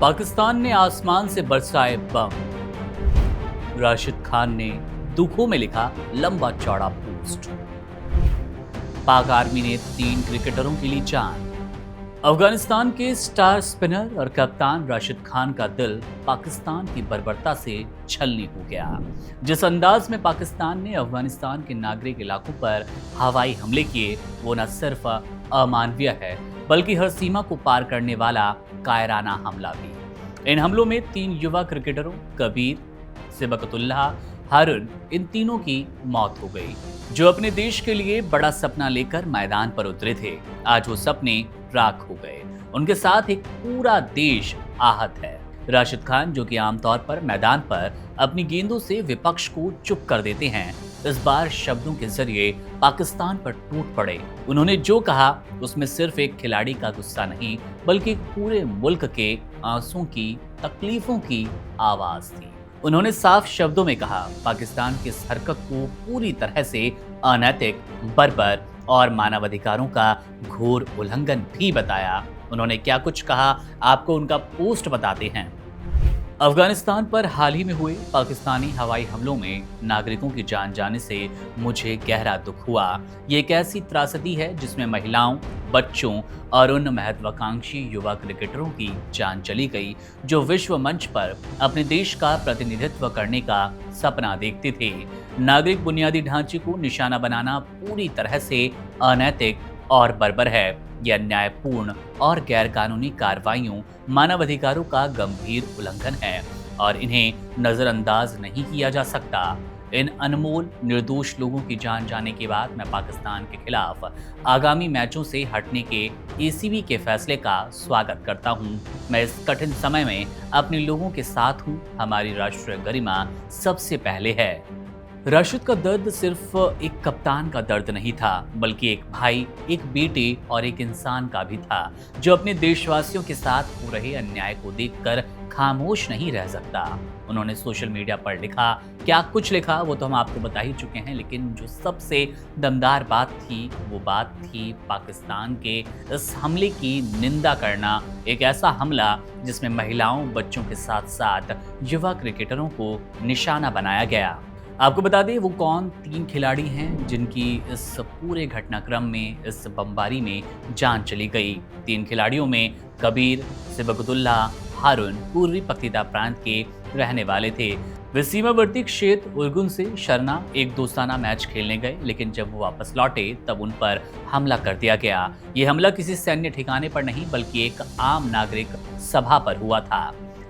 पाकिस्तान ने आसमान से बरसाए बम। राशिद खान ने दुखों में लिखा लंबा चौड़ा पोस्ट। पाक आर्मी ने 3 क्रिकेटरों की ली जान। अफगानिस्तान के स्टार स्पिनर और कप्तान राशिद खान का दिल पाकिस्तान की बर्बरता से छलनी हो गया। जिस अंदाज में पाकिस्तान ने अफगानिस्तान के नागरिक इलाकों पर हवाई हमले किए, वो न सिर्फ अमानवीय है बल्कि हर सीमा को पार करने वाला कायराना हमला भी। इन हमलों में 3 युवा क्रिकेटरों कबीर, सिबकतुल्लाह, हारून, इन तीनों की मौत हो गई, जो अपने देश के लिए बड़ा सपना लेकर मैदान पर उतरे थे। आज वो सपने राख हो गए। उनके साथ एक पूरा देश आहत है। राशिद खान, जो कि आमतौर पर मैदान पर अपनी गेंदों से विपक्ष को चुप कर देते हैं, इस बार शब्दों के जरिए पाकिस्तान पर टूट पड़े। उन्होंने जो कहा उसमें सिर्फ एक खिलाड़ी का गुस्सा नहीं बल्कि पूरे मुल्क के आंसुओं की, तकलीफों की आवाज थी। उन्होंने साफ शब्दों में कहा, पाकिस्तान की इस हरकत को पूरी तरह से अनैतिक, बर्बर और मानवाधिकारों का घोर उल्लंघन भी बताया। उन्होंने क्या कुछ कहा, आपको उनका पोस्ट बताते हैं। अफगानिस्तान पर हाल ही में हुए पाकिस्तानी हवाई हमलों में नागरिकों की जान जाने से मुझे गहरा दुख हुआ। ये एक ऐसी त्रासदी है जिसमें महिलाओं, बच्चों और उन महत्वाकांक्षी युवा क्रिकेटरों की जान चली गई जो विश्व मंच पर अपने देश का प्रतिनिधित्व करने का सपना देखते थे। नागरिक बुनियादी ढांचे को निशाना बनाना पूरी तरह से अनैतिक और बर्बर है। यह अन्यायपूर्ण और गैरकानूनी कार्रवाइयों, मानवाधिकारों का गंभीर उल्लंघन है और इन्हें नजरअंदाज नहीं किया जा सकता। इन अनमोल निर्दोष लोगों की जान जाने के बाद मैं पाकिस्तान के खिलाफ आगामी मैचों से हटने के ACB के फैसले का स्वागत करता हूं। मैं इस कठिन समय में अपने लोगों के साथ हूं। हमारी राष्ट्रीय गरिमा सबसे पहले है। राशिद का दर्द सिर्फ एक कप्तान का दर्द नहीं था, बल्कि एक भाई, एक बेटे और एक इंसान का भी था, जो अपने देशवासियों के साथ हो रहे अन्याय को देखकर खामोश नहीं रह सकता। उन्होंने सोशल मीडिया पर लिखा, क्या कुछ लिखा वो तो हम आपको बता ही चुके हैं, लेकिन जो सबसे दमदार बात थी वो बात थी पाकिस्तान के इस हमले की निंदा करना। एक ऐसा हमला जिसमें महिलाओं, बच्चों के साथ साथ युवा क्रिकेटरों को निशाना बनाया गया। आपको बता दें वो कौन 3 खिलाड़ी हैं जिनकी इस पूरे घटनाक्रम में, इस बमबारी में जान चली गई। 3 खिलाड़ियों में कबीर, सिबकतुल्लाह, हारून पूर्वी पख्तीदा प्रांत के रहने वाले थे। वे सीमावर्ती क्षेत्र उर्गुन से शरना एक दोस्ताना मैच खेलने गए, लेकिन जब वो वापस लौटे तब उन पर हमला कर दिया गया। ये हमला किसी सैन्य ठिकाने पर नहीं बल्कि एक आम नागरिक सभा पर हुआ था।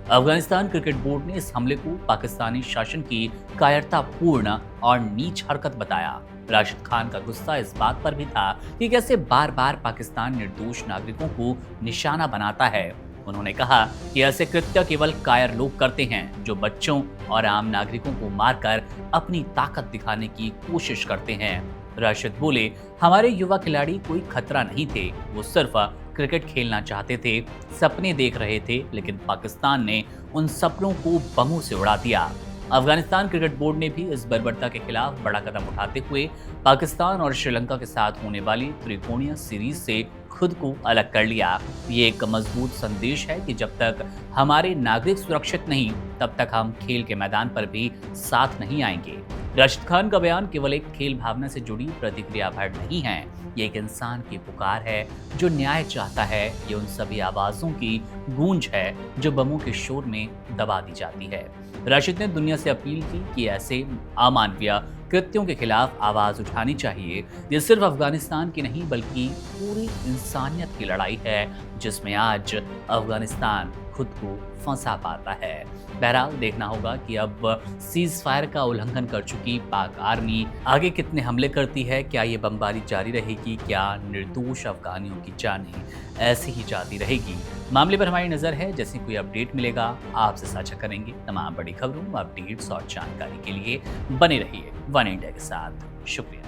अफगानिस्तान क्रिकेट बोर्ड ने इस हमले को पाकिस्तानी शासन की कायरतापूर्ण और नीच हरकत बताया। राशिद खान का गुस्सा इस बात पर भी था कि कैसे बार बार पाकिस्तान निर्दोष नागरिकों को निशाना बनाता है। उन्होंने कहा कि ऐसे कृत्य केवल कायर लोग करते हैं जो बच्चों और आम नागरिकों को मारकर अपनी ताकत दिखाने की कोशिश करते हैं। राशिद बोले, हमारे युवा खिलाड़ी कोई खतरा नहीं थे, वो सिर्फ क्रिकेट खेलना चाहते थे, सपने देख रहे थे, लेकिन पाकिस्तान ने उन सपनों को बमों से उड़ा दिया। अफगानिस्तान क्रिकेट बोर्ड ने भी इस बर्बरता के खिलाफ बड़ा कदम उठाते हुए पाकिस्तान और श्रीलंका के साथ होने वाली त्रिकोणीय सीरीज से खुद को अलग कर लिया। ये एक मजबूत संदेश है कि जब तक हमारे नागरिक सुरक्षित नहीं, तब तक हम खेल के मैदान पर भी साथ नहीं आएंगे। राशिद खान का बयान केवल एक खेल भावना से जुड़ी प्रतिक्रिया भर नहीं है, ये एक इंसान की पुकार है जो न्याय चाहता है। ये उन सभी आवाजों की गूंज है जो बमों के शोर में दबा दी जाती है। राशिद ने दुनिया से अपील की कि ऐसे अमानवीय कृत्यों के खिलाफ आवाज उठानी चाहिए। ये सिर्फ अफगानिस्तान की नहीं बल्कि पूरी इंसानियत की लड़ाई है, जिसमें आज अफगानिस्तान खुद को फंसा पाता है। बहरहाल देखना होगा कि अब सीज फायर का उल्लंघन कर चुकी पाक आर्मी आगे कितने हमले करती है। क्या ये बमबारी जारी रहेगी? क्या निर्दोष अफगानियों की जानें ऐसे ही जाती रहेगी? मामले पर हमारी नजर है। जैसे कोई अपडेट मिलेगा आपसे साझा करेंगे। तमाम बड़ी खबरों, अपडेट्स और जानकारी के लिए बने रहिए वन इंडिया के साथ। शुक्रिया।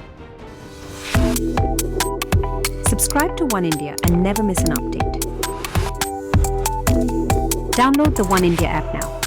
Subscribe to One India and never miss an update. Download the One India app now.